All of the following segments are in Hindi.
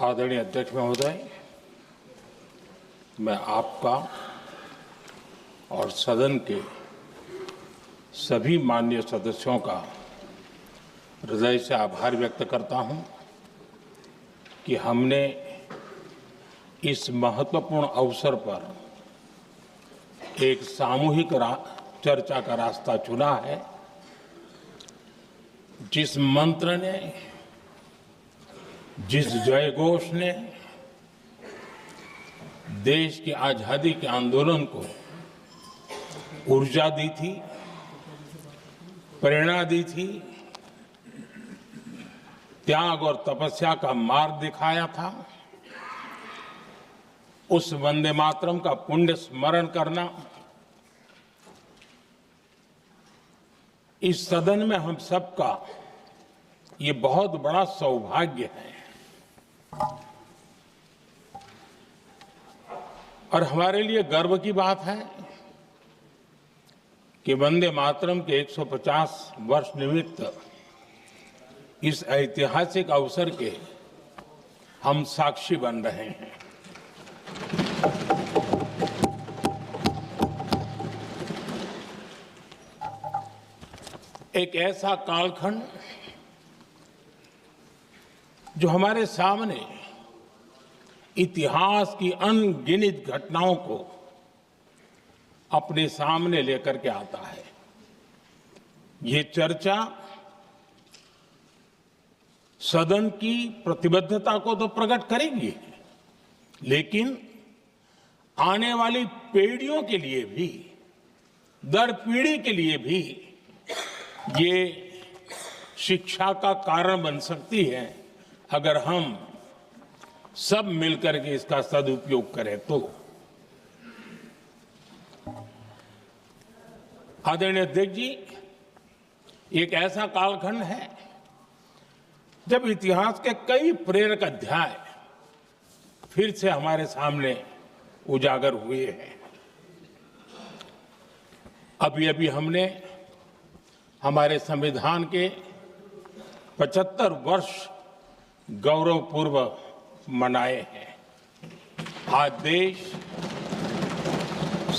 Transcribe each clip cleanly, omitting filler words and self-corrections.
आदरणीय अध्यक्ष महोदय, मैं आपका और सदन के सभी माननीय सदस्यों का हृदय से आभार व्यक्त करता हूं कि हमने इस महत्वपूर्ण अवसर पर एक सामूहिक चर्चा का रास्ता चुना है, जिस मंत्र ने, जिस जयघोष ने देश की आजादी के आंदोलन को ऊर्जा दी थी, प्रेरणा दी थी, त्याग और तपस्या का मार्ग दिखाया था, उस वंदे मातरम का पुण्य स्मरण करना इस सदन में हम सबका ये बहुत बड़ा सौभाग्य है। और हमारे लिए गर्व की बात है कि वंदे मातरम के 150 वर्ष निमित्त इस ऐतिहासिक अवसर के हम साक्षी बन रहे हैं। एक ऐसा कालखंड जो हमारे सामने इतिहास की अनगिनत घटनाओं को अपने सामने लेकर के आता है। ये चर्चा सदन की प्रतिबद्धता को तो प्रकट करेगी, लेकिन आने वाली पीढ़ियों के लिए भी, दर पीढ़ी के लिए भी ये शिक्षा का कारण बन सकती है, अगर हम सब मिलकर के इसका सदुपयोग करें तो। आदरणीय अध्यक्ष जी, एक ऐसा कालखंड है जब इतिहास के कई प्रेरक अध्याय फिर से हमारे सामने उजागर हुए हैं। अभी अभी हमने हमारे संविधान के 75 वर्ष गौरवपूर्व मनाए हैं। आज देश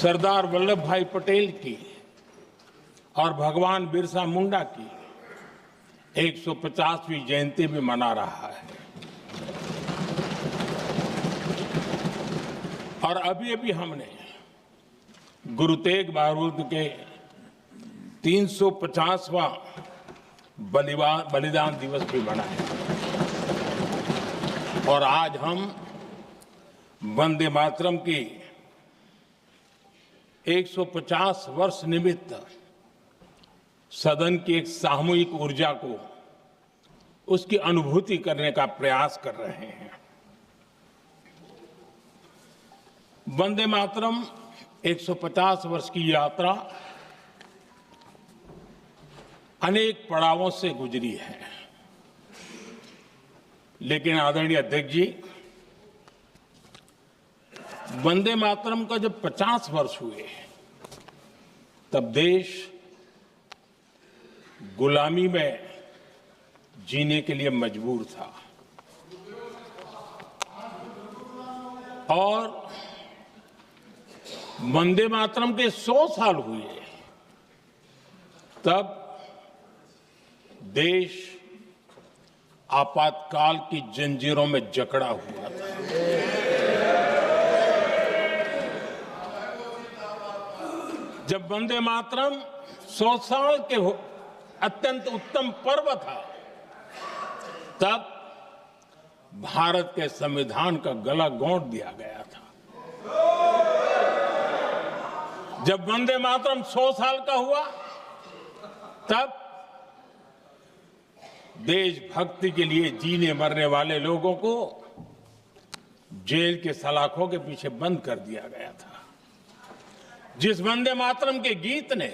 सरदार वल्लभ भाई पटेल की और भगवान बिरसा मुंडा की 150वीं जयंती भी मना रहा है। और अभी अभी हमने गुरु तेग बहादुर के 350वां बलिदान दिवस भी मनाया। और आज हम वंदे मातरम की 150 वर्ष निमित्त सदन की एक सामूहिक ऊर्जा को, उसकी अनुभूति करने का प्रयास कर रहे हैं। वंदे मातरम 150 वर्ष की यात्रा अनेक पड़ावों से गुजरी है, लेकिन आदरणीय अध्यक्ष जी, वंदे मातरम का जब 50 वर्ष हुए तब देश गुलामी में जीने के लिए मजबूर था। और वंदे मातरम के 100 साल हुए तब देश आपातकाल की जंजीरों में जकड़ा हुआ था। जब वंदे मातरम 100 साल के अत्यंत उत्तम पर्व था, तब भारत के संविधान का गला घोंट दिया गया था। जब वंदे मातरम 100 साल का हुआ, तब देशभक्ति के लिए जीने मरने वाले लोगों को जेल के सलाखों के पीछे बंद कर दिया गया था। जिस वंदे मातरम के गीत ने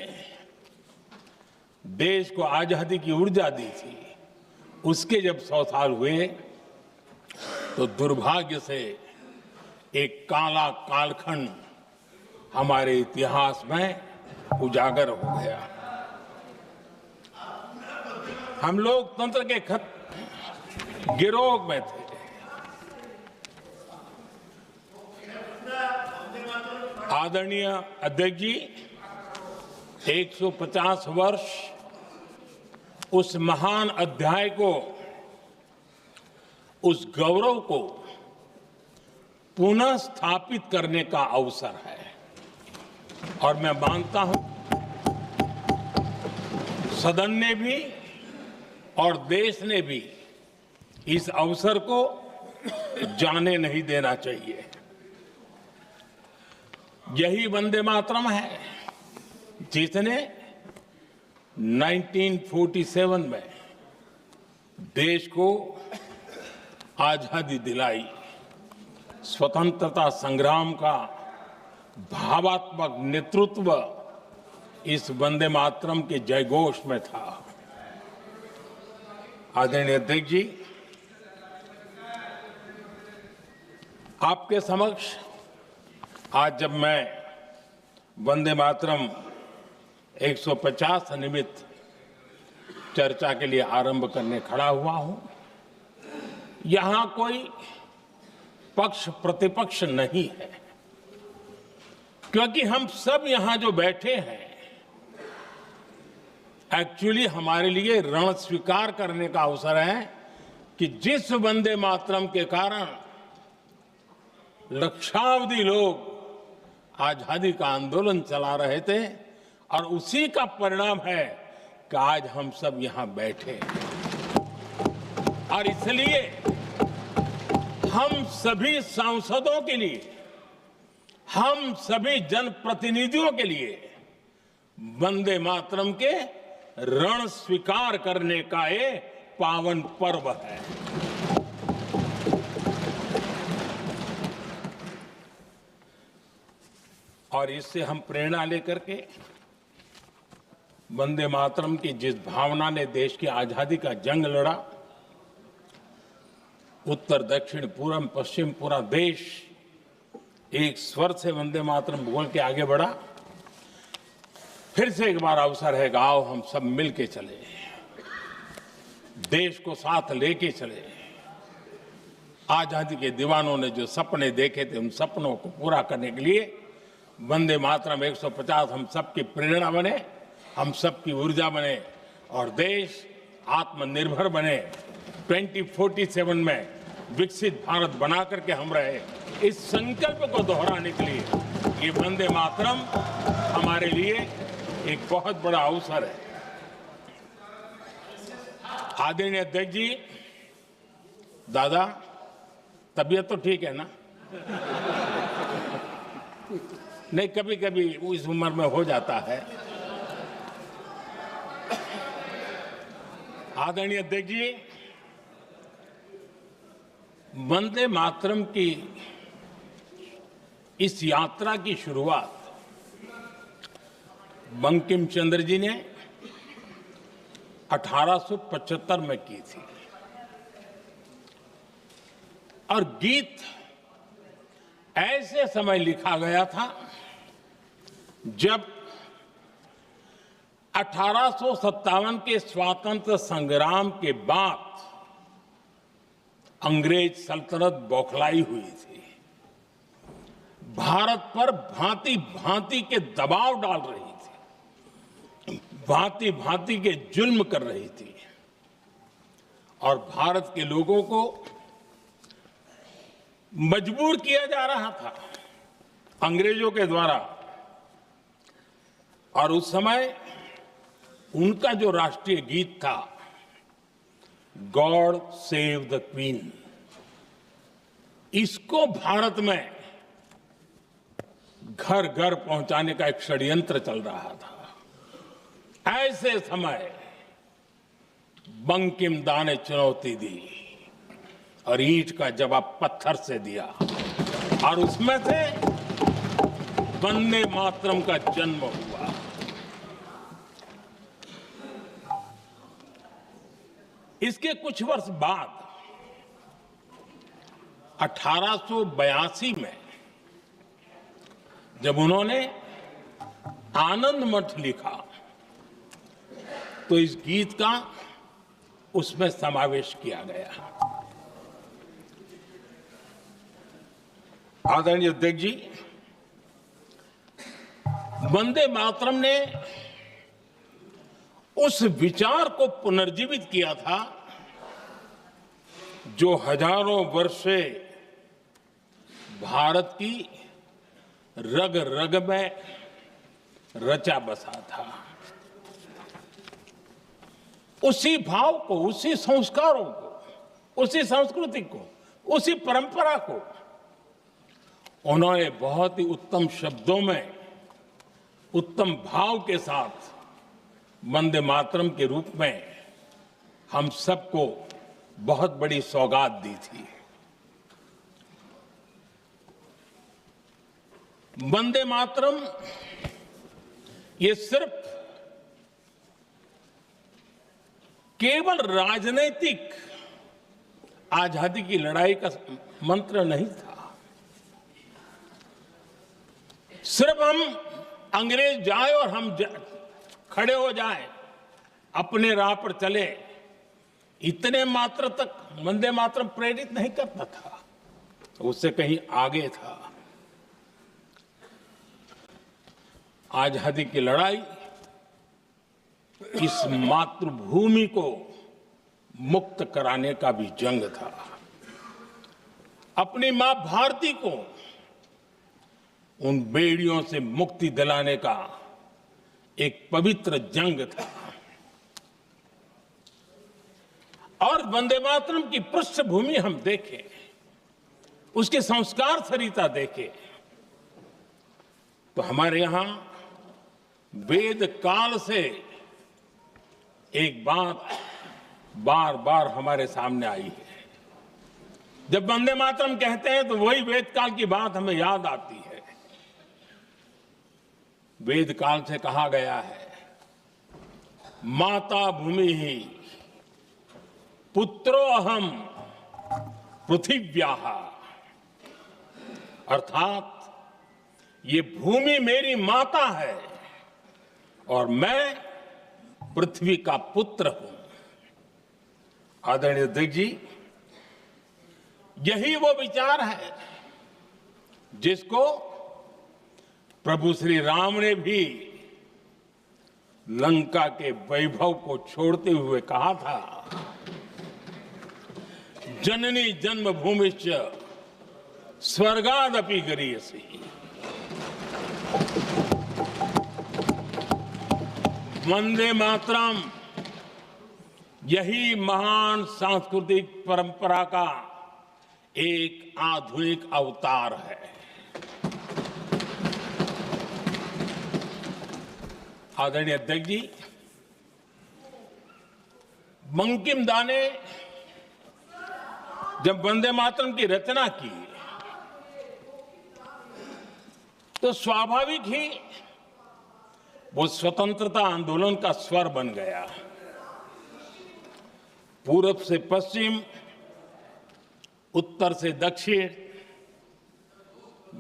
देश को आजादी की ऊर्जा दी थी, उसके जब 100 साल हुए तो दुर्भाग्य से एक काला कालखंड हमारे इतिहास में उजागर हो गया। हम लोकतंत्र के गिरोह में थे, आदरणीय अध्यक्ष जी, 150 वर्ष उस महान अध्याय को, उस गौरव को पुनः स्थापित करने का अवसर है और मैं मानता हूं सदन ने भी और देश ने भी इस अवसर को जाने नहीं देना चाहिए। यही वंदे मातरम है जिसने 1947 में देश को आजादी दिलाई। स्वतंत्रता संग्राम का भावात्मक नेतृत्व इस वंदे मातरम के जयघोष में था। आदरणीय अध्यक्ष जी, आपके समक्ष आज जब मैं वंदे मातरम 150 निमित्त चर्चा के लिए आरंभ करने खड़ा हुआ हूं, यहां कोई पक्ष प्रतिपक्ष नहीं है, क्योंकि हम सब यहां जो बैठे हैं एक्चुअली हमारे लिए रण स्वीकार करने का अवसर है कि जिस वंदे मातरम के कारण लक्षावधि लोग आजादी का आंदोलन चला रहे थे और उसी का परिणाम है कि आज हम सब यहां बैठे हैं। और इसलिए हम सभी सांसदों के लिए, हम सभी जनप्रतिनिधियों के लिए वंदे मातरम के रण स्वीकार करने का ये पावन पर्व है। और इससे हम प्रेरणा लेकर के वंदे मातरम की जिस भावना ने देश की आजादी का जंग लड़ा, उत्तर दक्षिण पूर्व पश्चिम पूरा देश एक स्वर से वंदे मातरम बोल के आगे बढ़ा। फिर से एक बार अवसर है, आओ हम सब मिल के चले, देश को साथ लेके चले। आजादी के दीवानों ने जो सपने देखे थे उन सपनों को पूरा करने के लिए वंदे मातरम 150 हम सबकी प्रेरणा बने, हम सबकी ऊर्जा बने और देश आत्मनिर्भर बने। 2047 में विकसित भारत बना करके हम रहे, इस संकल्प को दोहराने के लिए ये वंदे मातरम हमारे लिए एक बहुत बड़ा अवसर है। आदरणीय अध्यक्ष जी, दादा तबीयत तो ठीक है ना? नहीं, कभी कभी इस उम्र में हो जाता है। आदरणीय अध्यक्ष जी, वंदे मातरम की इस यात्रा की शुरुआत बंकिम चंद्र जी ने 1875 में की थी और गीत ऐसे समय लिखा गया था जब 1857 के स्वातंत्र संग्राम के बाद अंग्रेज सल्तनत बौखलाई हुई थी, भारत पर भांति भांति के दबाव डाल रही थी, भांति भांति के जुल्म कर रही थी और भारत के लोगों को मजबूर किया जा रहा था अंग्रेजों के द्वारा। और उस समय उनका जो राष्ट्रीय गीत था, गॉड सेव द क्वीन, इसको भारत में घर घर पहुंचाने का एक षड्यंत्र चल रहा था। ऐसे समय बंकिम दा ने चुनौती दी और ईंट का जवाब पत्थर से दिया और उसमें से वंदे मातरम का जन्म हुआ। इसके कुछ वर्ष बाद 1882 में जब उन्होंने आनंद मठ लिखा तो इस गीत का उसमें समावेश किया गया। आदरणीय अध्यक्ष जी, वंदे मातरम ने उस विचार को पुनर्जीवित किया था जो हजारों वर्ष से भारत की रग रग में रचा बसा था। उसी भाव को, उसी संस्कारों को, उसी संस्कृति को, उसी परंपरा को उन्होंने बहुत ही उत्तम शब्दों में, उत्तम भाव के साथ वंदे मातरम के रूप में हम सबको बहुत बड़ी सौगात दी थी। वंदे मातरम ये सिर्फ केवल राजनीतिक आजादी की लड़ाई का मंत्र नहीं था। सिर्फ हम अंग्रेज जाए और हम खड़े हो जाएं, अपने राह पर चले, इतने मात्र तक वंदे मातरम प्रेरित नहीं करता था, उससे कहीं आगे था। आजादी की लड़ाई इस मातृभूमि को मुक्त कराने का भी जंग था। अपनी मां भारती को उन बेड़ियों से मुक्ति दिलाने का एक पवित्र जंग था। और वंदे मातरम की पृष्ठभूमि हम देखें, उसके संस्कार सरिता देखें, तो हमारे यहां वेद काल से एक बात बार बार हमारे सामने आई है। जब वंदे मातरम कहते हैं तो वही वेद काल की बात हमें याद आती है। वेद काल से कहा गया है, माता भूमि ही पुत्रो अहम पृथिव्याः, अर्थात ये भूमि मेरी माता है और मैं पृथ्वी का पुत्र हूं। आदरणीय अध्यक्ष जी, यही वो विचार है जिसको प्रभु श्री राम ने भी लंका के वैभव को छोड़ते हुए कहा था, जननी जन्मभूमिश्च स्वर्गादपि गरीयसी। वंदे मातरम यही महान सांस्कृतिक परंपरा का एक आधुनिक अवतार है। आदरणीय अध्यक्ष जी, बंकिम दा ने जब वंदे मातरम की रचना की तो स्वाभाविक ही वो स्वतंत्रता आंदोलन का स्वर बन गया। पूरब से पश्चिम, उत्तर से दक्षिण,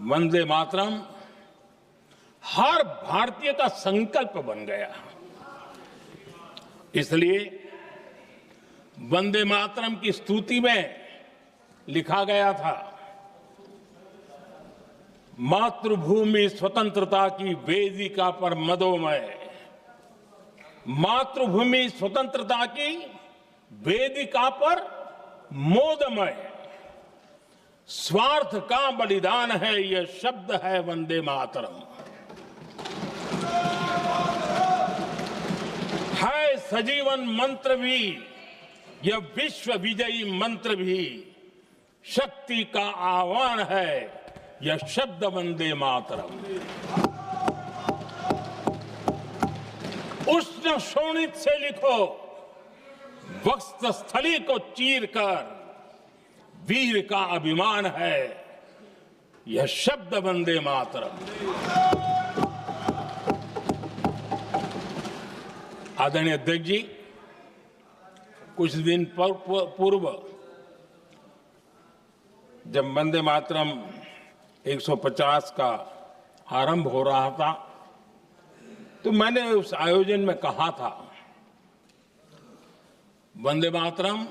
वंदे मातरम हर भारतीय का संकल्प बन गया। इसलिए वंदे मातरम की स्तुति में लिखा गया था, मातृभूमि स्वतंत्रता की वेदिका पर मदोमय, मातृभूमि स्वतंत्रता की वेदिका पर मोदमय, स्वार्थ का बलिदान है यह शब्द है वंदे मातरम। है सजीवन मंत्र भी यह विश्व विजयी मंत्र भी, शक्ति का आह्वान है यह शब्द वंदे मातरम। उष्ण शोणित से लिखो, वक्षस्थली को चीरकर, वीर का अभिमान है यह शब्द वंदे मातरम। आदरणीय अध्यक्ष जी, कुछ दिन पूर्व जब वंदे मातरम 150 का आरंभ हो रहा था तो मैंने उस आयोजन में कहा था, वंदे मातरम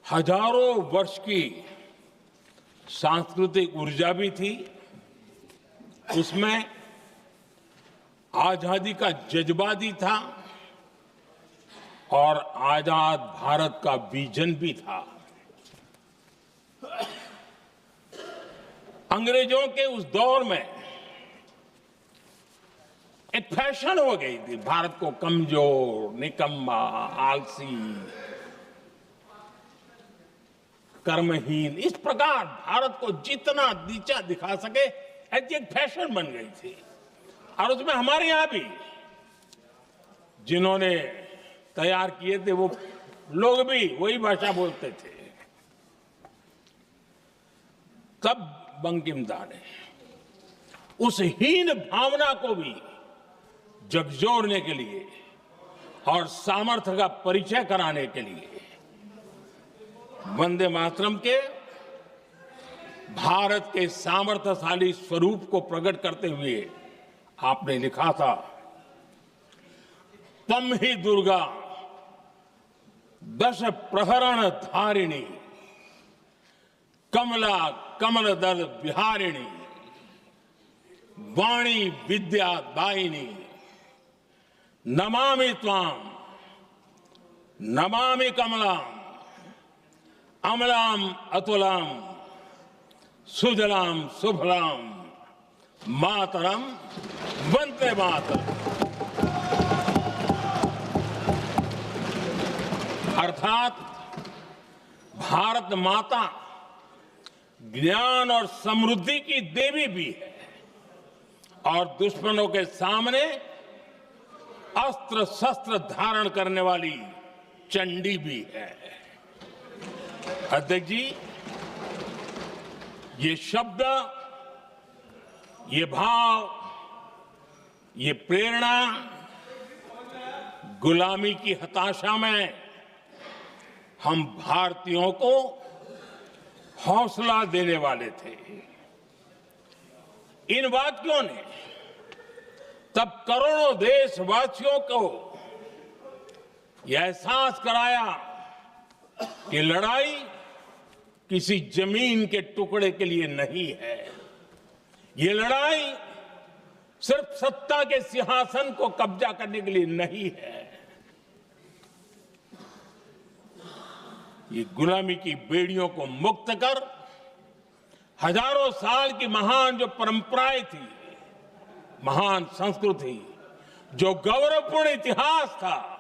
हजारों वर्ष की सांस्कृतिक ऊर्जा भी थी, उसमें आजादी का जज्बा भी था और आजाद भारत का विजन भी था। अंग्रेजों के उस दौर में एक फैशन हो गई थी भारत को कमजोर, निकम्मा, आलसी, कर्महीन, इस प्रकार भारत को जितना नीचा दिखा सके ऐसी एक फैशन बन गई थी। और उसमें हमारे यहां भी जिन्होंने तैयार किए थे वो लोग भी वही भाषा बोलते थे। तब बंकिम दा ने उस हीन भावना को भी झकझोरने के लिए और सामर्थ्य का परिचय कराने के लिए वंदे मातरम के भारत के सामर्थ्यशाली स्वरूप को प्रकट करते हुए आपने लिखा था, तम ही दुर्गा दश प्रहरण धारिणी, कमला कमल दल विहारिणी, वाणी विद्या दायिनी, नमामि त्वाम नमामि कमलाम, अमलाम अतुलाम, सुजलाम सुफलाम, मातरम वंदे मातरम। अर्थात भारत माता ज्ञान और समृद्धि की देवी भी है और दुश्मनों के सामने अस्त्र शस्त्र धारण करने वाली चंडी भी है। अध्यक्ष जी, ये शब्द, ये भाव, ये प्रेरणा गुलामी की हताशा में हम भारतीयों को हौसला देने वाले थे। इन वाक्यों ने तब करोड़ों देशवासियों को यह एहसास कराया कि लड़ाई किसी जमीन के टुकड़े के लिए नहीं है। ये लड़ाई सिर्फ सत्ता के सिंहासन को कब्जा करने के लिए नहीं है। ये गुलामी की बेड़ियों को मुक्त कर हजारों साल की महान जो परंपराएं थी, महान संस्कृति, जो गौरवपूर्ण इतिहास था,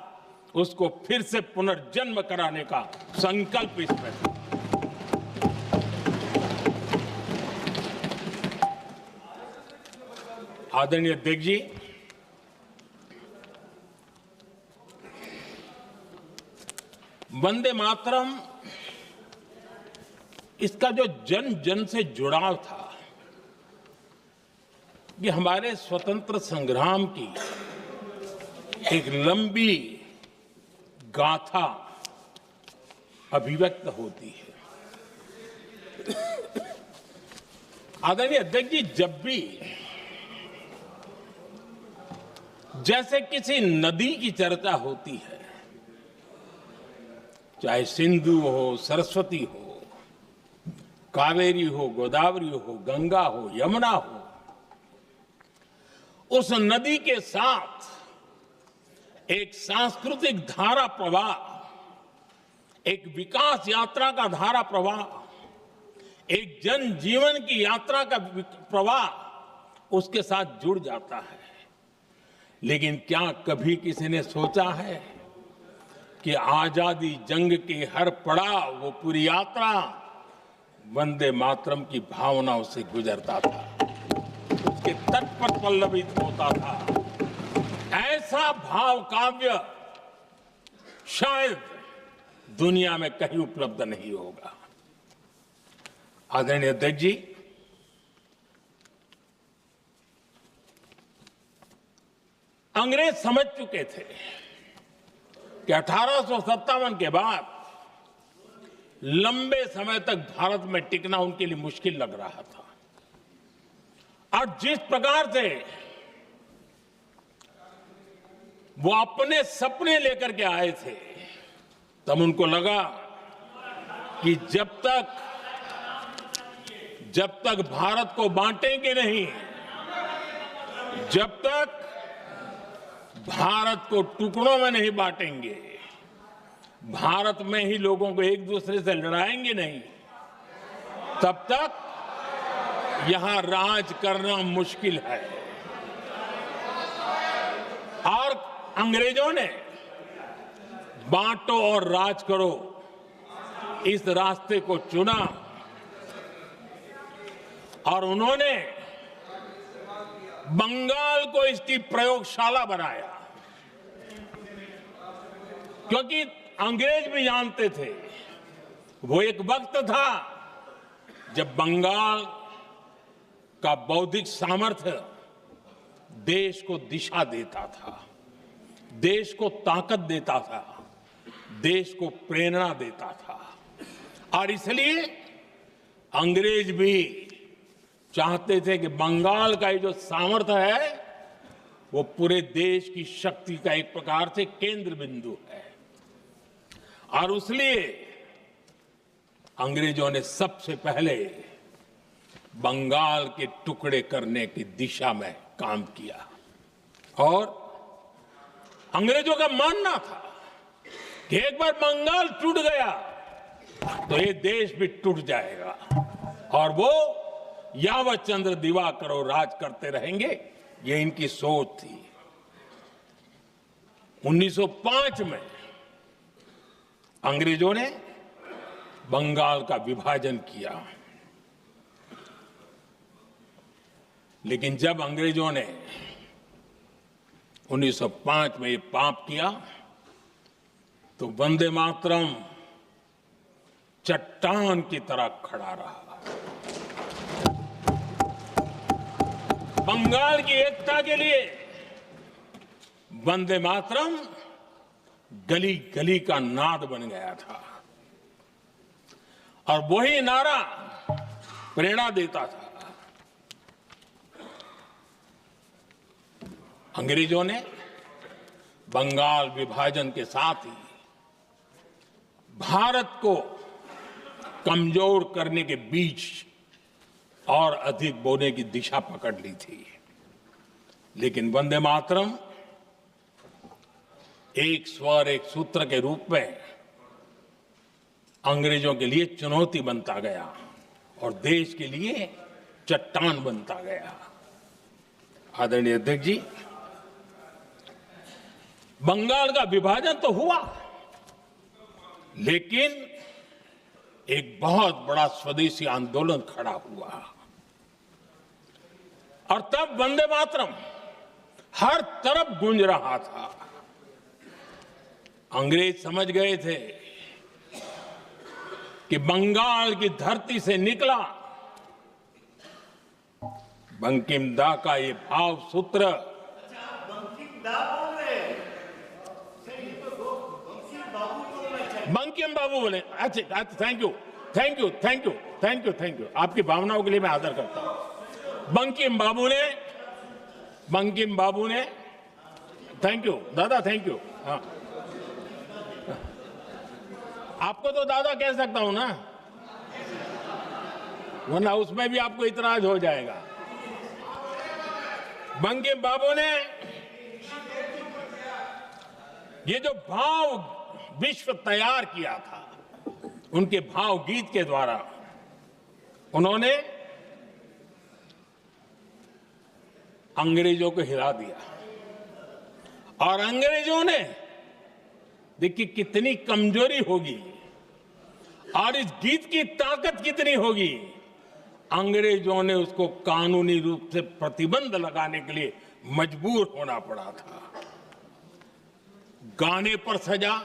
उसको फिर से पुनर्जन्म कराने का संकल्प इसमें था। आदरणीय अध्यक्ष जी, वंदे मातरम, इसका जो जन जन से जुड़ाव था, ये हमारे स्वतंत्र संग्राम की एक लंबी गाथा अभिव्यक्त होती है। आदरणीय अध्यक्ष जी, जब भी जैसे किसी नदी की चर्चा होती है, चाहे सिंधु हो, सरस्वती हो, कावेरी हो, गोदावरी हो, गंगा हो, यमुना हो, उस नदी के साथ एक सांस्कृतिक धारा प्रवाह, एक विकास यात्रा का धारा प्रवाह, एक जन जीवन की यात्रा का प्रवाह उसके साथ जुड़ जाता है। लेकिन क्या कभी किसी ने सोचा है कि आजादी जंग के हर पड़ाव, वो पूरी यात्रा वंदे मातरम की भावनाओं से गुजरता था, उसके तट पर पल्लवित होता था। ऐसा भाव काव्य शायद दुनिया में कहीं उपलब्ध नहीं होगा। आदरणीय अध्यक्ष जी, अंग्रेज समझ चुके थे कि 1857 के बाद लंबे समय तक भारत में टिकना उनके लिए मुश्किल लग रहा था। और जिस प्रकार से वो अपने सपने लेकर के आए थे, तब उनको लगा कि जब तक भारत को बांटेंगे नहीं, जब तक भारत को टुकड़ों में नहीं बांटेंगे, भारत में ही लोगों को एक दूसरे से लड़ाएंगे नहीं, तब तक यहां राज करना मुश्किल है। और अंग्रेजों ने बांटो और राज करो इस रास्ते को चुना और उन्होंने बंगाल को इसकी प्रयोगशाला बनाया, क्योंकि अंग्रेज भी जानते थे वो एक वक्त था जब बंगाल का बौद्धिक सामर्थ्य देश को दिशा देता था, देश को ताकत देता था, देश को प्रेरणा देता था। और इसलिए अंग्रेज भी चाहते थे कि बंगाल का ये जो सामर्थ्य है वो पूरे देश की शक्ति का एक प्रकार से केंद्र बिंदु है। और इसलिए अंग्रेजों ने सबसे पहले बंगाल के टुकड़े करने की दिशा में काम किया और अंग्रेजों का मानना था कि एक बार बंगाल टूट गया तो ये देश भी टूट जाएगा और वो यावत चंद्र दिवाकर राज करते रहेंगे, ये इनकी सोच थी। 1905 में अंग्रेजों ने बंगाल का विभाजन किया, लेकिन जब अंग्रेजों ने 1905 में ये पाप किया तो वंदे मातरम चट्टान की तरह खड़ा रहा। बंगाल की एकता के लिए वंदे मातरम गली गली का नाद बन गया था और वही नारा प्रेरणा देता था। अंग्रेजों ने बंगाल विभाजन के साथ ही भारत को कमजोर करने के बीच और अधिक बोने की दिशा पकड़ ली थी, लेकिन वंदे मातरम एक स्वर एक सूत्र के रूप में अंग्रेजों के लिए चुनौती बनता गया और देश के लिए चट्टान बनता गया। आदरणीय अध्यक्ष जी, बंगाल का विभाजन तो हुआ, लेकिन एक बहुत बड़ा स्वदेशी आंदोलन खड़ा हुआ और तब वंदे मातरम हर तरफ गूंज रहा था। अंग्रेज समझ गए थे कि बंगाल की धरती से निकला बंकिम दा का ये भाव सूत्र बंकिम बाबू बोले। अच्छा, thank you thank you thank you thank you thank you, आपकी भावनाओं के लिए मैं आदर करता हूं। बंकिम बाबू ने थैंक यू दादा, थैंक यू। हाँ, आपको तो दादा कह सकता हूं ना, वरना उसमें भी आपको इतराज हो जाएगा। बंकिम बाबू ने ये जो भाव विश्व तैयार किया था, उनके भाव गीत के द्वारा उन्होंने अंग्रेजों को हिला दिया और अंग्रेजों ने देखिए कितनी कमजोरी होगी और इस गीत की ताकत कितनी होगी। अंग्रेजों ने उसको कानूनी रूप से प्रतिबंध लगाने के लिए मजबूर होना पड़ा था। गाने पर सजा,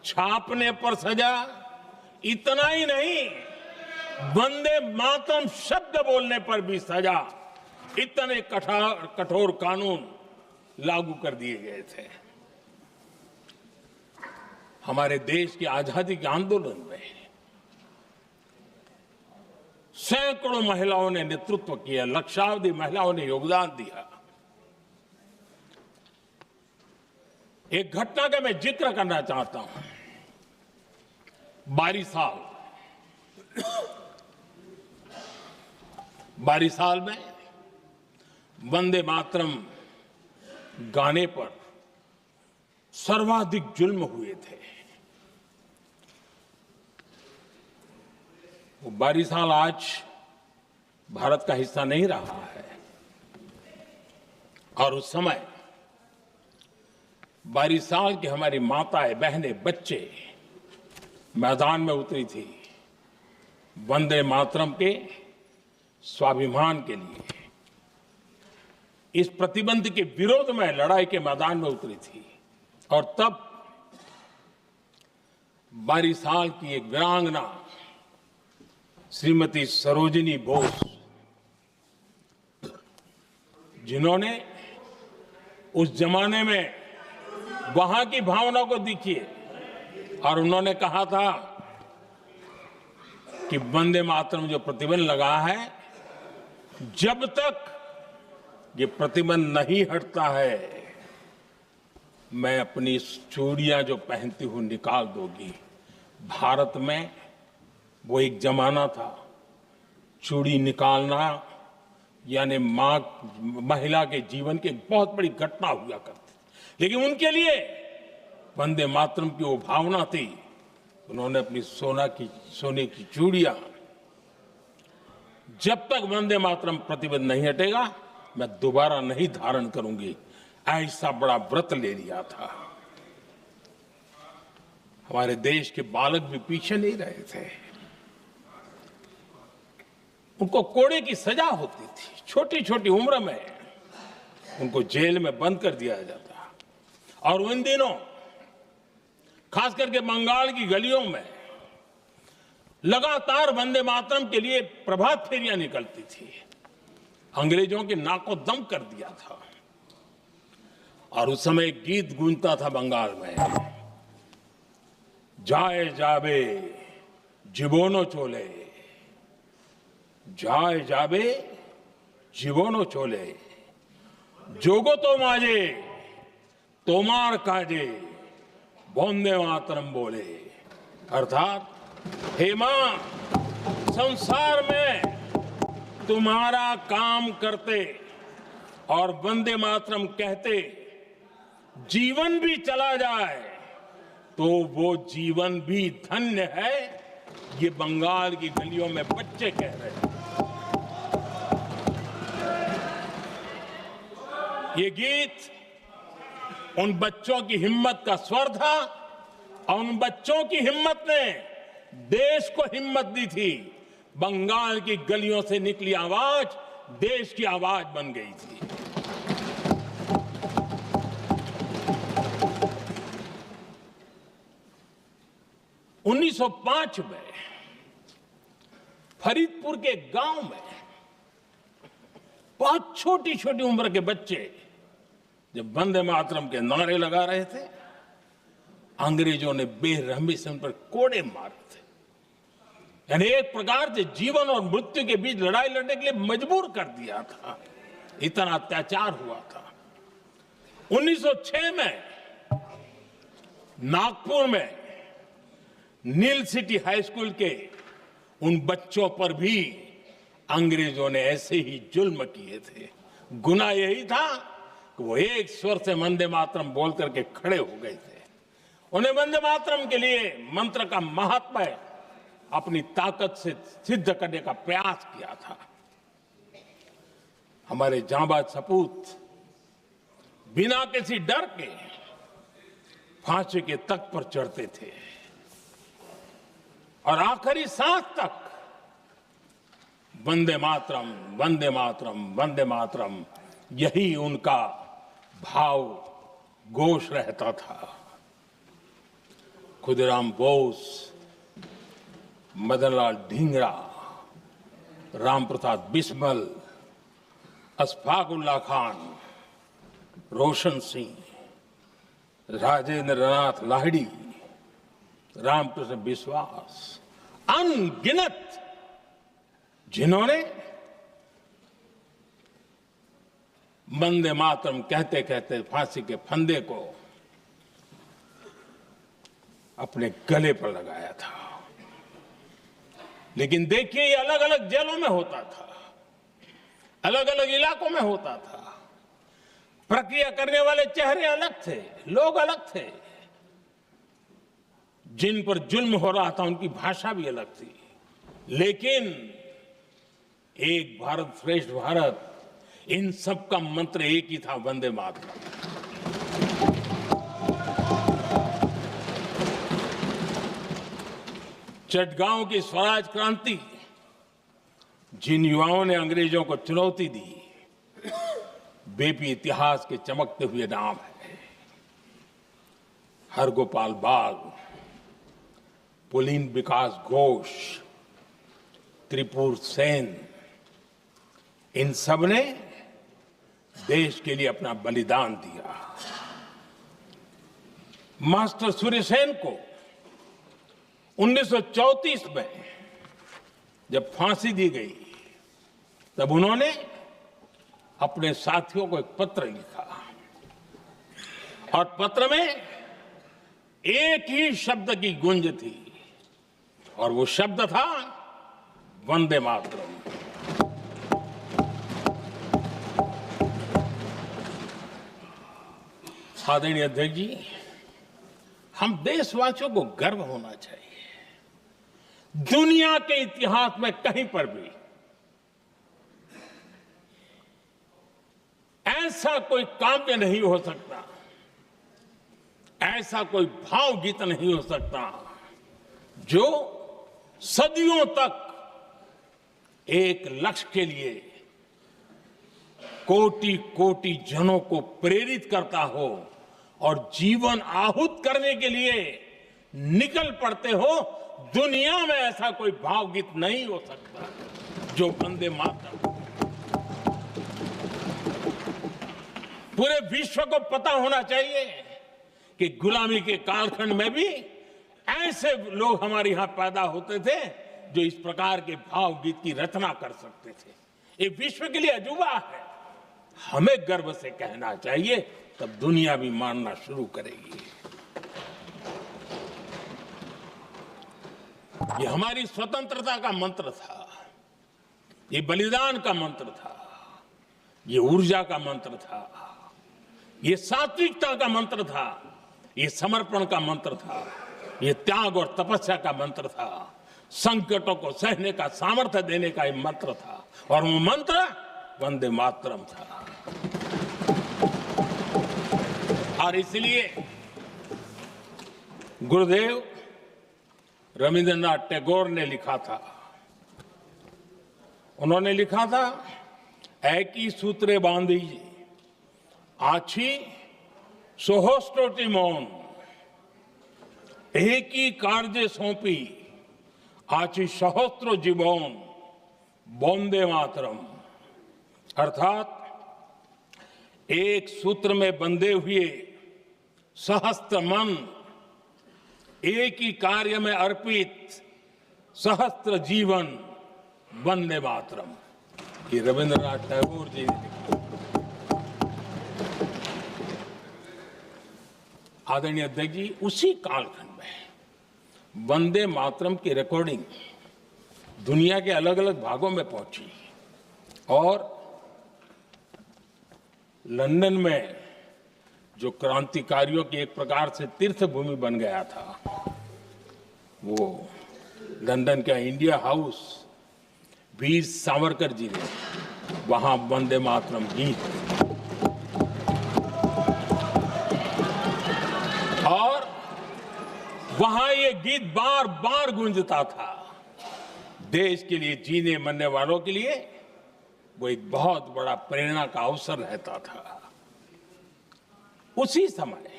छापने पर सजा, इतना ही नहीं वंदे मातरम शब्द बोलने पर भी सजा। इतने कठोर कानून लागू कर दिए गए थे। हमारे देश की आजादी के आंदोलन में सैकड़ों महिलाओं ने नेतृत्व किया, लक्षावधि महिलाओं ने योगदान दिया। एक घटना का मैं जिक्र करना चाहता हूं। 22 साल में वंदे मातरम गाने पर सर्वाधिक जुल्म हुए थे। वो बारिशाल आज भारत का हिस्सा नहीं रहा है और उस समय बारिशाल की हमारी माताएं, बहनें, बच्चे मैदान में उतरी थी वंदे मातरम के स्वाभिमान के लिए। इस प्रतिबंध के विरोध में लड़ाई के मैदान में उतरी थी और तब बारिशाल की एक वीरांगना श्रीमती सरोजिनी बोस, जिन्होंने उस जमाने में वहां की भावना को देखिए और उन्होंने कहा था कि वंदे मातरम जो प्रतिबंध लगा है, जब तक ये प्रतिबंध नहीं हटता है मैं अपनी चूड़ियां जो पहनती हूं निकाल दूंगी। भारत में वो एक जमाना था, चूड़ी निकालना यानी महिला के जीवन की एक बहुत बड़ी घटना हुआ करती, लेकिन उनके लिए वंदे मातरम की वो भावना थी। उन्होंने अपनी सोने की चूड़ियां, जब तक वंदे मातरम प्रतिबंध नहीं हटेगा मैं दोबारा नहीं धारण करूंगी, ऐसा बड़ा व्रत ले लिया था। हमारे देश के बालक भी पीछे नहीं रहे थे। उनको कोड़े की सजा होती थी, छोटी छोटी उम्र में उनको जेल में बंद कर दिया जाता। और उन दिनों खास करके बंगाल की गलियों में लगातार वंदे मातरम के लिए प्रभात फेरियां निकलती थी। अंग्रेजों के नाको दम कर दिया था। और उस समय गीत गूंजता था बंगाल में, जाए जाबे जीवनो चोले, जाए जाबे जीवनो चोले, जोगो तो माजे तोमार काजे वंदे मातरम बोले। अर्थात हे मां, संसार में तुम्हारा काम करते और वंदे मातरम कहते जीवन भी चला जाए तो वो जीवन भी धन्य है। ये बंगाल की गलियों में बच्चे कह रहे हैं। ये गीत उन बच्चों की हिम्मत का स्वर था और उन बच्चों की हिम्मत ने देश को हिम्मत दी थी। बंगाल की गलियों से निकली आवाज देश की आवाज बन गई थी। उन्नीस 1905 में फरीदपुर के गांव में बहुत छोटी छोटी उम्र के बच्चे जब वंदे मातरम के नारे लगा रहे थे, अंग्रेजों ने बेरहमी से उन पर कोड़े मारे थे। यानी एक प्रकार से जीवन और मृत्यु के बीच लड़ाई लड़ने के लिए मजबूर कर दिया था। इतना अत्याचार हुआ था। 1906 में नागपुर में नील सिटी हाई स्कूल के उन बच्चों पर भी अंग्रेजों ने ऐसे ही जुल्म किए थे। गुनाह यही था कि वो एक स्वर से वंदे मातरम बोल करके खड़े हो गए थे। उन्हें वंदे मातरम के लिए मंत्र का महात्म्य अपनी ताकत से सिद्ध करने का प्रयास किया था। हमारे जांबाज सपूत बिना किसी डर के फांसी के तख्त पर चढ़ते थे और आखिरी सांस तक वंदे मातरम, वंदे मातरम, वंदे मातरम, यही उनका भाव घोष रहता था। खुदीराम बोस, मदनलाल ढींगरा, राम प्रसाद बिस्मल, अशफाकुल्ला खान, रोशन सिंह, राजेंद्र नाथ लाहिड़ी, रामकृष्ण विश्वास, अनगिनत जिन्होंने वंदे मातरम कहते कहते फांसी के फंदे को अपने गले पर लगाया था। लेकिन देखिए, ये अलग अलग जेलों में होता था, अलग अलग इलाकों में होता था। प्रक्रिया करने वाले चेहरे अलग थे, लोग अलग थे, जिन पर जुल्म हो रहा था उनकी भाषा भी अलग थी, लेकिन एक भारत श्रेष्ठ भारत, इन सब का मंत्र एक ही था, वंदे मातरम। चटगांव की स्वराज क्रांति, जिन युवाओं ने अंग्रेजों को चुनौती दी, वे भी इतिहास के चमकते हुए नाम है। हरगोपाल बाग, पुलिन विकास घोष, त्रिपुर सेन, इन सब ने देश के लिए अपना बलिदान दिया। मास्टर सूर्यसेन को 1934 में जब फांसी दी गई, तब उन्होंने अपने साथियों को एक पत्र लिखा और पत्र में एक ही शब्द की गूंज थी और वो शब्द था वंदे मातरम। आदरणीय अध्यक्ष जी, हम देशवासियों को गर्व होना चाहिए। दुनिया के इतिहास में कहीं पर भी ऐसा कोई काव्य नहीं हो सकता, ऐसा कोई भावगीत नहीं हो सकता जो सदियों तक एक लक्ष्य के लिए कोटि कोटि जनों को प्रेरित करता हो और जीवन आहूत करने के लिए निकल पड़ते हो। दुनिया में ऐसा कोई भावगीत नहीं हो सकता जो वंदे मातरम। पूरे विश्व को पता होना चाहिए कि गुलामी के कालखंड में भी ऐसे लोग हमारे यहां पैदा होते थे जो इस प्रकार के भावगीत की रचना कर सकते थे। ये विश्व के लिए अजूबा है, हमें गर्व से कहना चाहिए, तब दुनिया भी मानना शुरू करेगी। ये हमारी स्वतंत्रता का मंत्र था, ये बलिदान का मंत्र था, ये ऊर्जा का मंत्र था, ये सात्विकता का मंत्र था, ये समर्पण का मंत्र था, ये त्याग और तपस्या का मंत्र था, संकटों को सहने का सामर्थ्य देने का ये मंत्र था, और वो मंत्र वंदे मातरम था। और इसलिए गुरुदेव रविंद्रनाथ टैगोर ने लिखा था, उन्होंने लिखा था, एकी सूत्रे बांधी आछी सोहोस्टोटी मौन, एक ही कार्य सौंपी आछी सहस्त्र जीवन, वंदे मातरम। अर्थात एक सूत्र में बंधे हुए सहस्त्र मन, एक ही कार्य में अर्पित सहस्त्र जीवन, वंदे मातरम। ये रविंद्रनाथ टैगोर जी ने लिखा। आदरणीय अध्यक्ष जी, उसी कालखंड में वंदे मातरम की रिकॉर्डिंग दुनिया के अलग अलग भागों में पहुंची और लंदन में जो क्रांतिकारियों की एक प्रकार से तीर्थ भूमि बन गया था, वो लंदन का इंडिया हाउस, वीर सावरकर जी ने वहां वंदे मातरम गीत और वहां ये गीत बार बार गूंजता था। देश के लिए जीने मरने वालों के लिए वो एक बहुत बड़ा प्रेरणा का अवसर रहता था। उसी समय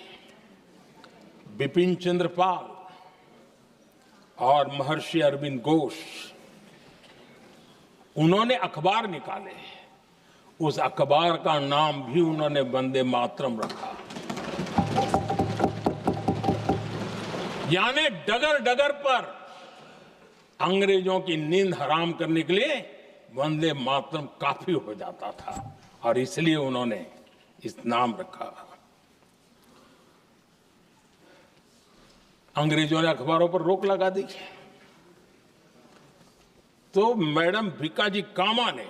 बिपिन चंद्र पाल और महर्षि अरविंद घोष, उन्होंने अखबार निकाले, उस अखबार का नाम भी उन्होंने वंदे मातरम रखा। यानी डगर डगर पर अंग्रेजों की नींद हराम करने के लिए वंदे मातरम काफी हो जाता था और इसलिए उन्होंने इस नाम रखा। अंग्रेजों ने अखबारों पर रोक लगा दी तो मैडम भिकाजी कामा ने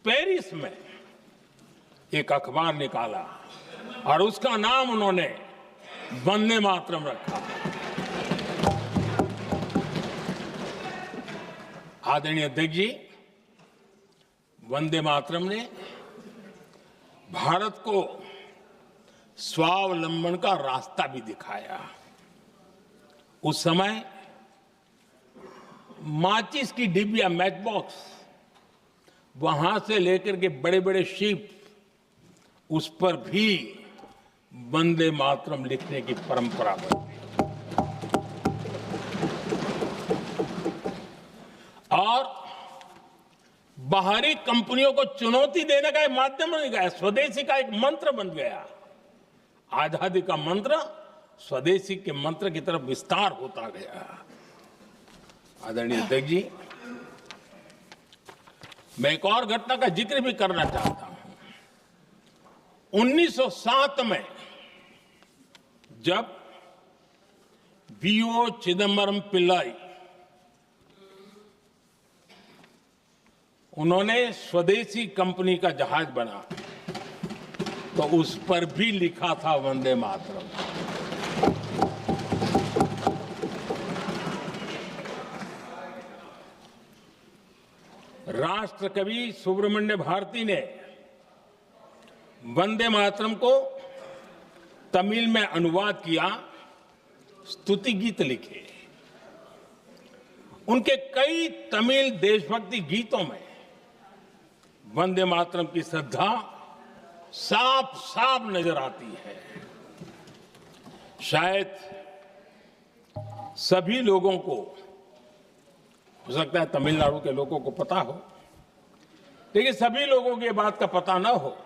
पेरिस में एक अखबार निकाला और उसका नाम उन्होंने वंदे मातरम रखा। आदरणीय अध्यक्ष जी, वंदे मातरम ने भारत को स्वावलंबन का रास्ता भी दिखाया। उस समय माचिस की डिबिया, मैच बॉक्स, वहां से लेकर के बड़े बड़े शिप, उस पर भी वंदे मातरम लिखने की परंपरा बनी और बाहरी कंपनियों को चुनौती देने का एक माध्यम बन गया, स्वदेशी का एक मंत्र बन गया। आजादी का मंत्र स्वदेशी के मंत्र की तरफ विस्तार होता गया। आदरणीय अध्यक्ष जी, मैं एक और घटना का जिक्र भी करना चाहता हूं। 1907 में जब वीओ चिदम्बरम पिल्लाई उन्होंने स्वदेशी कंपनी का जहाज बना तो उस पर भी लिखा था वंदे मातरम। राष्ट्रकवि सुब्रमण्य भारती ने वंदे मातरम को तमिल में अनुवाद किया, स्तुति गीत लिखे। उनके कई तमिल देशभक्ति गीतों में वंदे मातरम की श्रद्धा साफ साफ नजर आती है। शायद सभी लोगों को, हो सकता है तमिलनाडु के लोगों को पता हो, लेकिन सभी लोगों को ये बात का पता न हो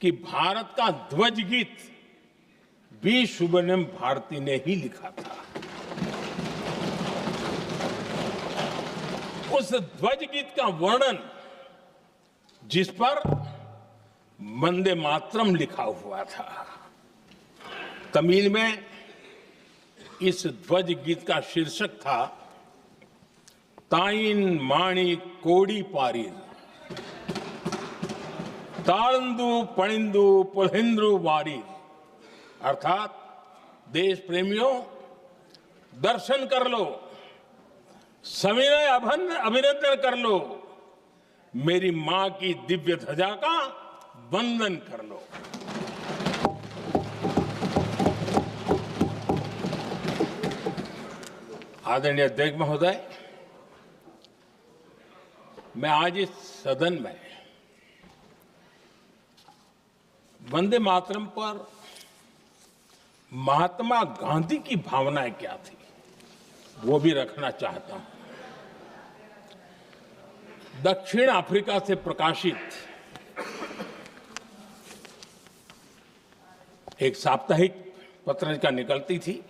कि भारत का ध्वज गीत वी सुब्रमण्यम भारती ने ही लिखा था। उस ध्वज गीत का वर्णन जिस पर वंदे मातरम लिखा हुआ था, तमिल में इस ध्वज गीत का शीर्षक था ताइन माणी कोड़ी पारीर, तालंदु पणिंदु पुलहिंद्रु वारीर। अर्थात देश प्रेमियों, दर्शन कर लो, सविनय अभिनंदन कर लो, मेरी मां की दिव्य ध्वजा का वंदन कर लो। आदरणीय अध्यक्ष महोदय, मैं आज इस सदन में वंदे मातरम पर महात्मा गांधी की भावनाएं क्या थी वो भी रखना चाहता हूं। दक्षिण अफ्रीका से प्रकाशित एक साप्ताहिक पत्रिका निकलती थी,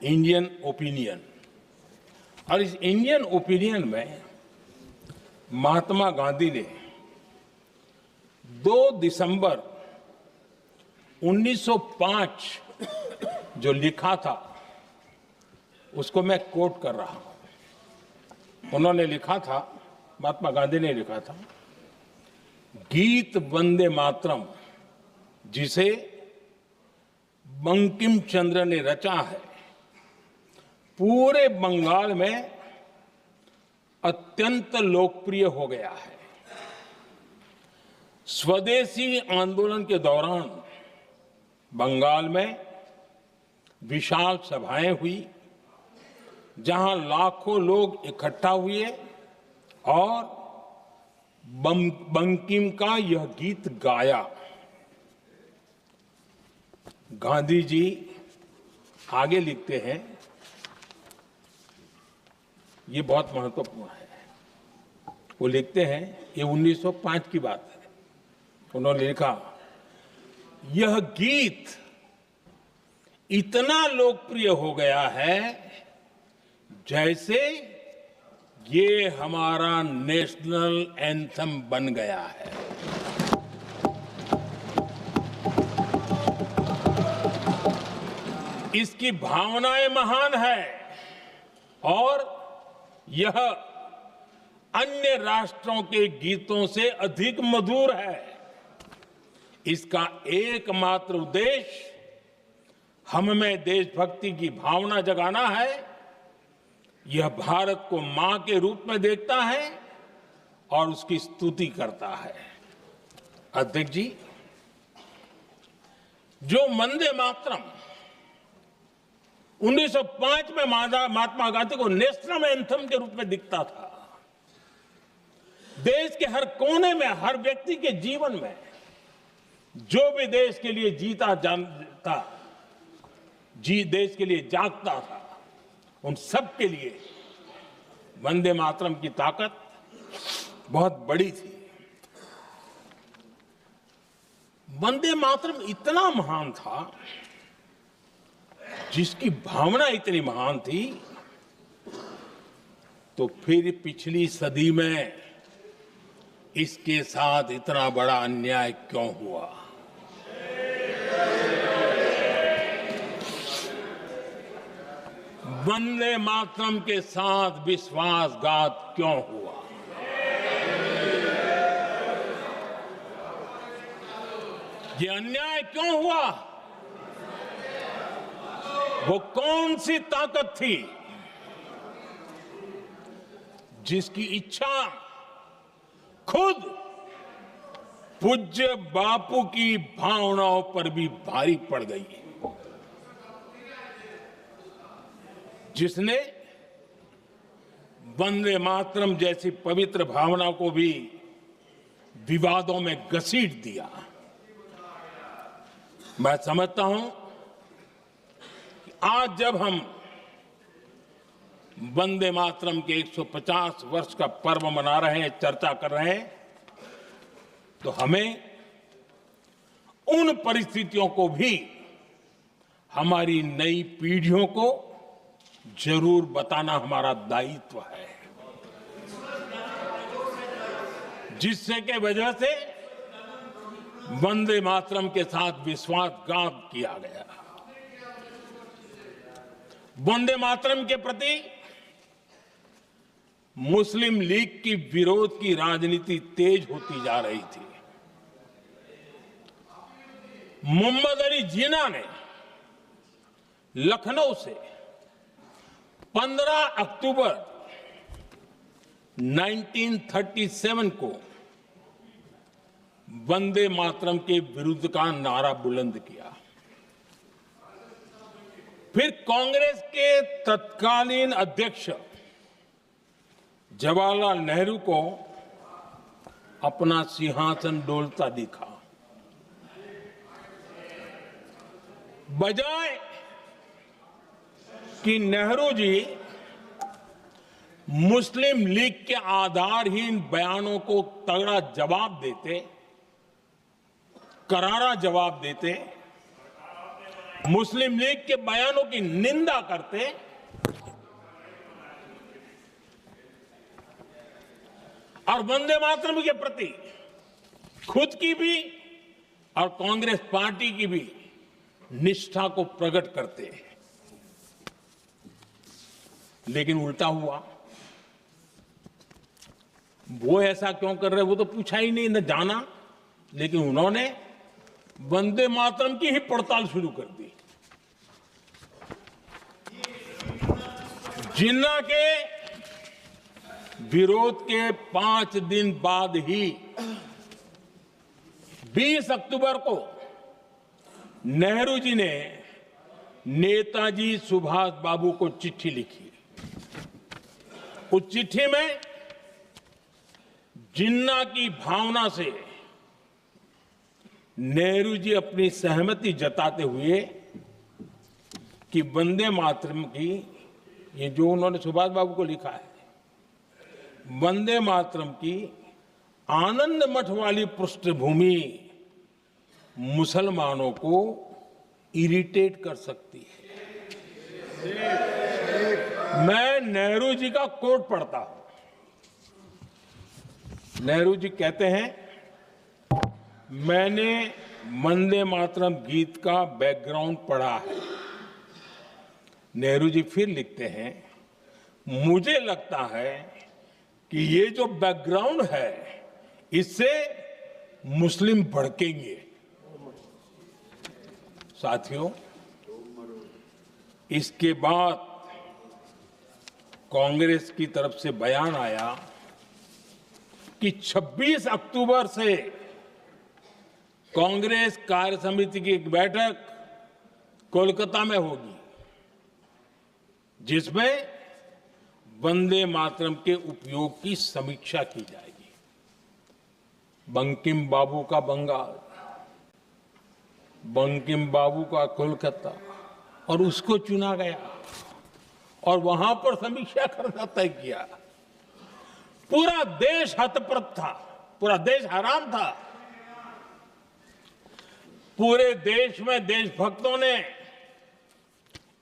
इंडियन ओपिनियन, और इस इंडियन ओपिनियन में महात्मा गांधी ने 2 दिसंबर 1905 जो लिखा था उसको मैं कोट कर रहा हूं। उन्होंने लिखा था, महात्मा गांधी ने लिखा था, गीत वंदे मातरम जिसे बंकिम चंद्र ने रचा है, पूरे बंगाल में अत्यंत लोकप्रिय हो गया है। स्वदेशी आंदोलन के दौरान बंगाल में विशाल सभाएं हुई जहां लाखों लोग इकट्ठा हुए और बंकिम का यह गीत गाया। गांधी जी आगे लिखते हैं, ये बहुत महत्वपूर्ण है। वो लिखते हैं, ये 1905 की बात है। उन्होंने लिखा, यह गीत इतना लोकप्रिय हो गया है जैसे ये हमारा नेशनल एंथम बन गया है। इसकी भावनाएं महान है और यह अन्य राष्ट्रों के गीतों से अधिक मधुर है। इसका एकमात्र उद्देश्य हम में देशभक्ति की भावना जगाना है। यह भारत को मां के रूप में देखता है और उसकी स्तुति करता है। अध्यक्ष जी, जो वंदे मातरम 1905 में महात्मा गांधी को नेशनल एंथम के रूप में दिखता था, देश के हर कोने में, हर व्यक्ति के जीवन में जो भी देश के लिए जीता जानता, देश के लिए जागता था, उन सब के लिए वंदे मातरम की ताकत बहुत बड़ी थी। वंदे मातरम इतना महान था, जिसकी भावना इतनी महान थी, तो फिर पिछली सदी में इसके साथ इतना बड़ा अन्याय क्यों हुआ? वंदे मातरम के साथ विश्वासघात क्यों हुआ? ये अन्याय क्यों हुआ? वो कौन सी ताकत थी जिसकी इच्छा खुद पूज्य बापू की भावनाओं पर भी भारी पड़ गई, जिसने वंदे मातरम जैसी पवित्र भावना को भी विवादों में घसीट दिया? मैं समझता हूं कि आज जब हम वंदे मातरम के 150 वर्ष का पर्व मना रहे हैं, चर्चा कर रहे हैं, तो हमें उन परिस्थितियों को भी हमारी नई पीढ़ियों को जरूर बताना हमारा दायित्व है, जिससे के वजह से वंदे मातरम के साथ विश्वासघात किया गया। वंदे मातरम के प्रति मुस्लिम लीग की विरोध की राजनीति तेज होती जा रही थी। मोहम्मद अली जिन्ना ने लखनऊ से 15 अक्टूबर 1937 को वंदे मातरम के विरुद्ध का नारा बुलंद किया। फिर कांग्रेस के तत्कालीन अध्यक्ष जवाहरलाल नेहरू को अपना सिंहासन डोलता दिखा। बजाय कि नेहरू जी मुस्लिम लीग के आधारहीन बयानों को तगड़ा जवाब देते, करारा जवाब देते, मुस्लिम लीग के बयानों की निंदा करते, और वंदे मातरम के प्रति खुद की भी और कांग्रेस पार्टी की भी निष्ठा को प्रकट करते, लेकिन उल्टा हुआ। वो ऐसा क्यों कर रहे, वो तो पूछा ही नहीं, न जाना, लेकिन उन्होंने वंदे मातरम की ही पड़ताल शुरू कर दी। जिन्ना के विरोध के 5 दिन बाद ही 20 अक्टूबर को नेहरू जी ने नेताजी सुभाष बाबू को चिट्ठी लिखी। उस चिट्ठी में जिन्ना की भावना से नेहरू जी अपनी सहमति जताते हुए कि वंदे मातरम की, ये जो उन्होंने सुभाष बाबू को लिखा है, वंदे मातरम की आनंद मठ वाली पृष्ठभूमि मुसलमानों को इरिटेट कर सकती है। मैं नेहरू जी का कोट पढ़ता हूं। नेहरू जी कहते हैं, मैंने वंदे मातरम गीत का बैकग्राउंड पढ़ा है। नेहरू जी फिर लिखते हैं, मुझे लगता है कि ये जो बैकग्राउंड है, इससे मुस्लिम भड़केंगे। साथियों, इसके बाद कांग्रेस की तरफ से बयान आया कि 26 अक्टूबर से कांग्रेस कार्य समिति की एक बैठक कोलकाता में होगी, जिसमें वंदे मातरम के उपयोग की समीक्षा की जाएगी। बंकिम बाबू का बंगाल, बंकिम बाबू का कोलकाता, और उसको चुना गया और वहां पर समीक्षा करना तय किया। पूरा देश हतप्रभ था, पूरा देश हैरान था। पूरे देश में देशभक्तों ने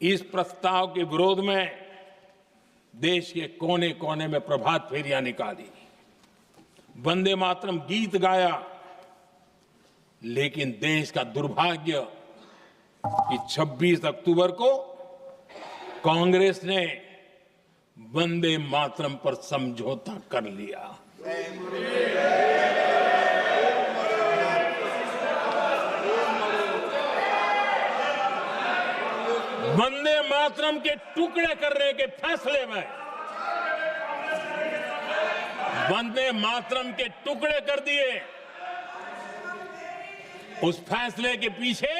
इस प्रस्ताव के विरोध में देश के कोने कोने में प्रभात फेरियां निकाली, वंदे मातरम गीत गाया। लेकिन देश का दुर्भाग्य कि 26 अक्टूबर को कांग्रेस ने वंदे मातरम पर समझौता कर लिया। वंदे मातरम के टुकड़े करने के फैसले में, वंदे मातरम के टुकड़े कर दिए। उस फैसले के पीछे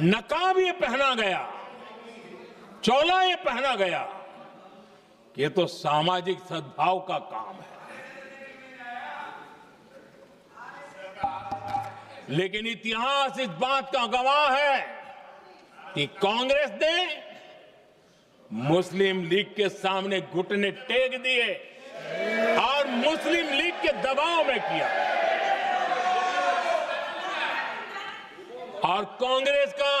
नकाब ये पहना गया, चोला ये पहना गया कि ये तो सामाजिक सद्भाव का काम है। लेकिन इतिहास इस बात का गवाह है कि कांग्रेस ने मुस्लिम लीग के सामने घुटने टेक दिए और मुस्लिम लीग के दबाव में किया। और कांग्रेस का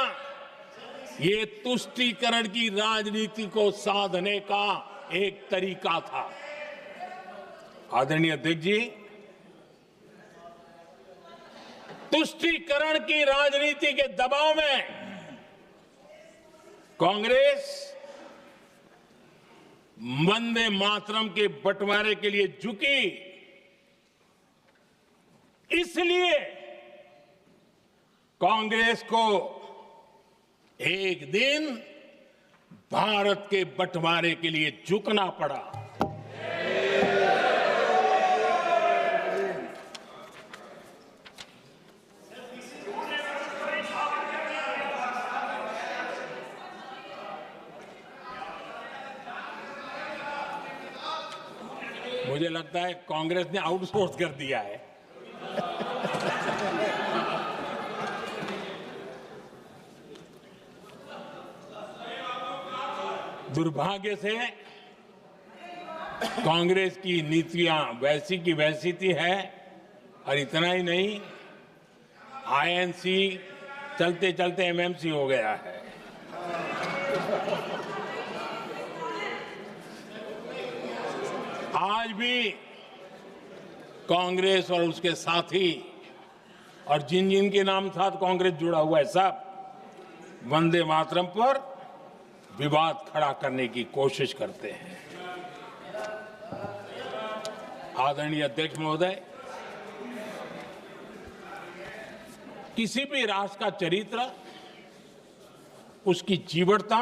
ये तुष्टीकरण की राजनीति को साधने का एक तरीका था। आदरणीय अध्यक्ष जी, तुष्टीकरण की राजनीति के दबाव में कांग्रेस वंदे मातरम के बंटवारे के लिए झुकी। इसलिए कांग्रेस को एक दिन भारत के बंटवारे के लिए झुकना पड़ा। मुझे लगता है कांग्रेस ने आउटसोर्स कर दिया है। दुर्भाग्य से कांग्रेस की नीतियां वैसी की वैसी थी है, और इतना ही नहीं, आईएनसी चलते चलते एमएमसी हो गया है। आज भी कांग्रेस और उसके साथी और जिन जिन के नाम साथ कांग्रेस जुड़ा हुआ है, सब वंदे मातरम पर विवाद खड़ा करने की कोशिश करते हैं। आदरणीय अध्यक्ष महोदय, किसी भी राष्ट्र का चरित्र, उसकी जीवटता,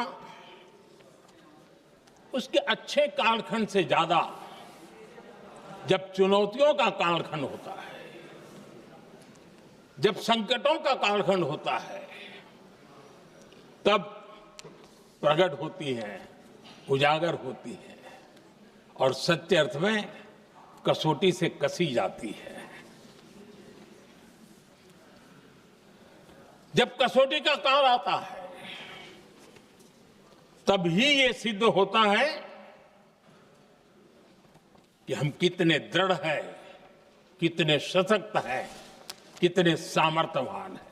उसके अच्छे कालखंड से ज्यादा जब चुनौतियों का कालखंड होता है, जब संकटों का कालखंड होता है, तब प्रकट होती है, उजागर होती है और सच्चे अर्थ में कसौटी से कसी जाती है। जब कसौटी का काल आता है, तब ही ये सिद्ध होता है कि हम कितने दृढ़ हैं, कितने सशक्त हैं, कितने सामर्थ्यवान हैं।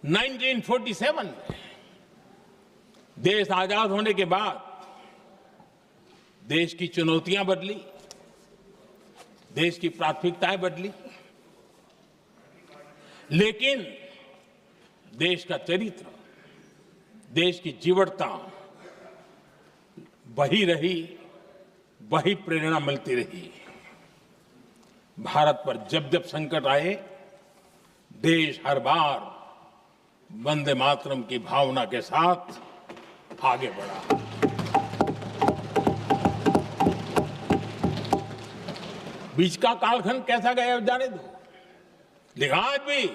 1947 में देश आजाद होने के बाद देश की चुनौतियां बदली, देश की प्राथमिकताएं बदली, लेकिन देश का चरित्र, देश की जीवटता वही रही, वही प्रेरणा मिलती रही। भारत पर जब जब संकट आए, देश हर बार वंदे मातरम की भावना के साथ आगे बढ़ा। बीच का कालखंड कैसा गया जाने दो, लेकिन आज भी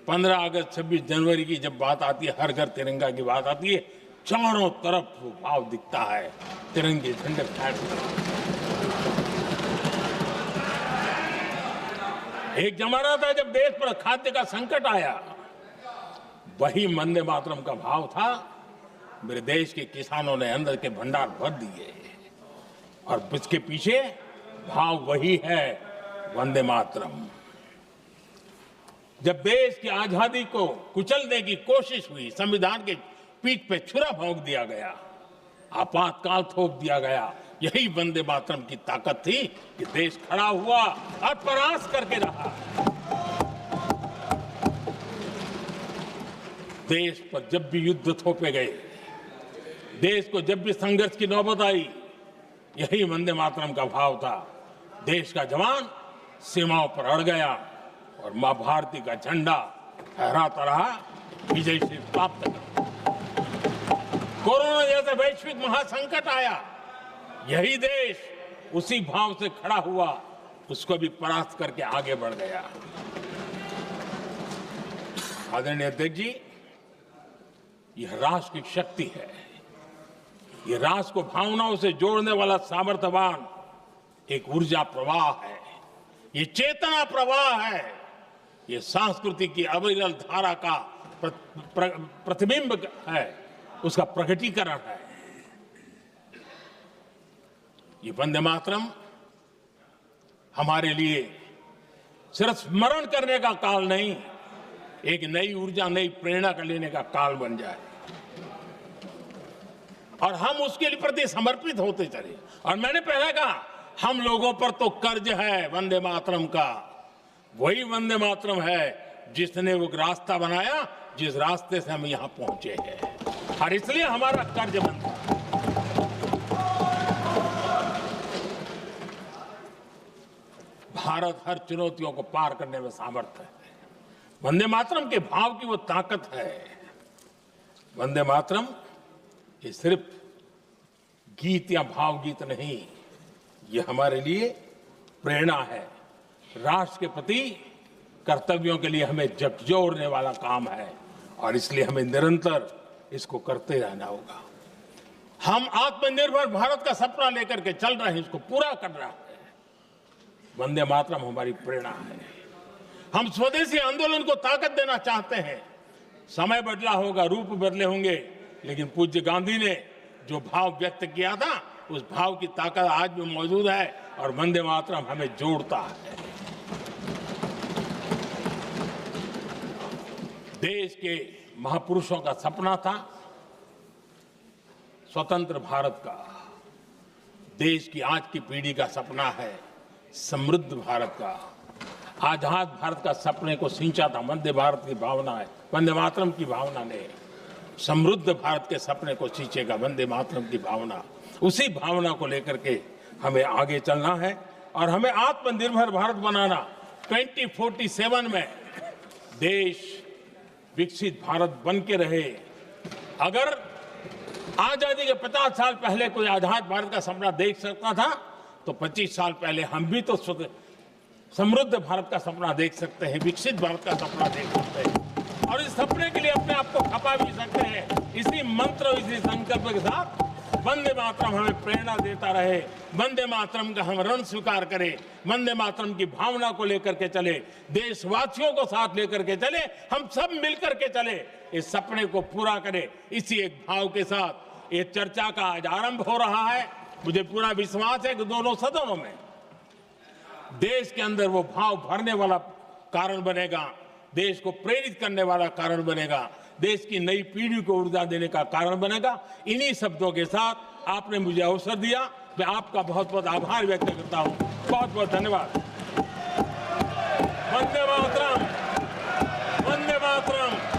15 अगस्त 26 जनवरी की जब बात आती है, हर घर तिरंगा की बात आती है, चारों तरफ वो भाव दिखता है, तिरंगे झंडे फहराते। एक जमाना था जब देश पर खाद्य का संकट आया, वही वंदे मातरम का भाव था। मेरे देश के किसानों ने अंदर के भंडार भर दिए और इसके पीछे भाव वही है, वंदे मातरम। जब देश की आजादी को कुचलने की कोशिश हुई, संविधान के पीठ पे छुरा भोंक दिया गया, आपातकाल थोप दिया गया, यही वंदे मातरम की ताकत थी कि देश खड़ा हुआ और प्रयास करके रहा। देश पर जब भी युद्ध थोपे गए, देश को जब भी संघर्ष की नौबत आई, यही वंदे मातरम का भाव था। देश का जवान सीमाओं पर अड़ गया और मां भारती का झंडा फहराता रहा, विजय से प्राप्त कर। कोरोना जैसे वैश्विक महासंकट आया, यही देश उसी भाव से खड़ा हुआ, उसको भी परास्त करके आगे बढ़ गया। आदरणीय अध्यक्ष जी, यह राष्ट्र की शक्ति है, यह राष्ट्र को भावनाओं से जोड़ने वाला सामर्थ्यवान एक ऊर्जा प्रवाह है, ये चेतना प्रवाह है, ये संस्कृति की अविरल धारा का प्रतिबिंब है, उसका प्रकटीकरण है। ये वंदे मातरम हमारे लिए सिर्फ स्मरण करने का काल नहीं, एक नई ऊर्जा, नई प्रेरणा का लेने का काल बन जाए और हम उसके लिए प्रति समर्पित होते चले। और मैंने पहले कहा, हम लोगों पर तो कर्ज है वंदे मातरम का। वही वंदे मातरम है जिसने वो रास्ता बनाया, जिस रास्ते से हम यहां पहुंचे हैं, और इसलिए हमारा कर्ज बनता है। भारत हर चुनौतियों को पार करने में सामर्थ है। वंदे मातरम के भाव की वो ताकत है। वंदे मातरम ये सिर्फ गीत या भावगीत नहीं, ये हमारे लिए प्रेरणा है। राष्ट्र के प्रति कर्तव्यों के लिए हमें झकझोरने वाला काम है और इसलिए हमें निरंतर इसको करते रहना होगा। हम आत्मनिर्भर भारत का सपना लेकर के चल रहे हैं, इसको पूरा कर रहा है। वंदे मातरम हमारी प्रेरणा है। हम स्वदेशी आंदोलन को ताकत देना चाहते हैं। समय बदला होगा, रूप बदले होंगे, लेकिन पूज्य गांधी ने जो भाव व्यक्त किया था, उस भाव की ताकत आज भी मौजूद है और वंदे मातरम हमें जोड़ता है। देश के महापुरुषों का सपना था स्वतंत्र भारत का। देश की आज की पीढ़ी का सपना है समृद्ध भारत का। आजाद भारत का सपने को सिंचा था वंदे भारत की भावना है, वंदे मातरम की भावना ने। समृद्ध भारत के सपने को सिंचेगा वंदे मातरम की भावना। उसी भावना को लेकर के हमें आगे चलना है और हमें आत्मनिर्भर भारत बनाना। 2047 में देश विकसित भारत बन के रहे। अगर आजादी के 50 साल पहले कोई आजाद भारत का सपना देख सकता था, तो 25 साल पहले हम भी तो समृद्ध भारत का सपना देख सकते हैं, विकसित भारत का सपना देख सकते हैं और इस सपने के लिए अपने आप को खपा भी सकते हैं। इसी मंत्र, इसी संकल्प के साथ वंदे मातरम हमें प्रेरणा देता रहे। वंदे मातरम का हम ऋण स्वीकार करें, वंदे मातरम की भावना को लेकर के चले, देशवासियों को साथ लेकर के चले, हम सब मिलकर के चले, इस सपने को पूरा करें। इसी एक भाव के साथ ये चर्चा का आज आरंभ हो रहा है। मुझे पूरा विश्वास है कि दोनों सदनों में देश के अंदर वो भाव भरने वाला कारण बनेगा, देश को प्रेरित करने वाला कारण बनेगा, देश की नई पीढ़ी को ऊर्जा देने का कारण बनेगा। इन्हीं शब्दों के साथ आपने मुझे अवसर दिया, मैं आपका बहुत बहुत आभार व्यक्त करता हूं। बहुत बहुत धन्यवाद। वंदे मातरम, वंदे मातरम।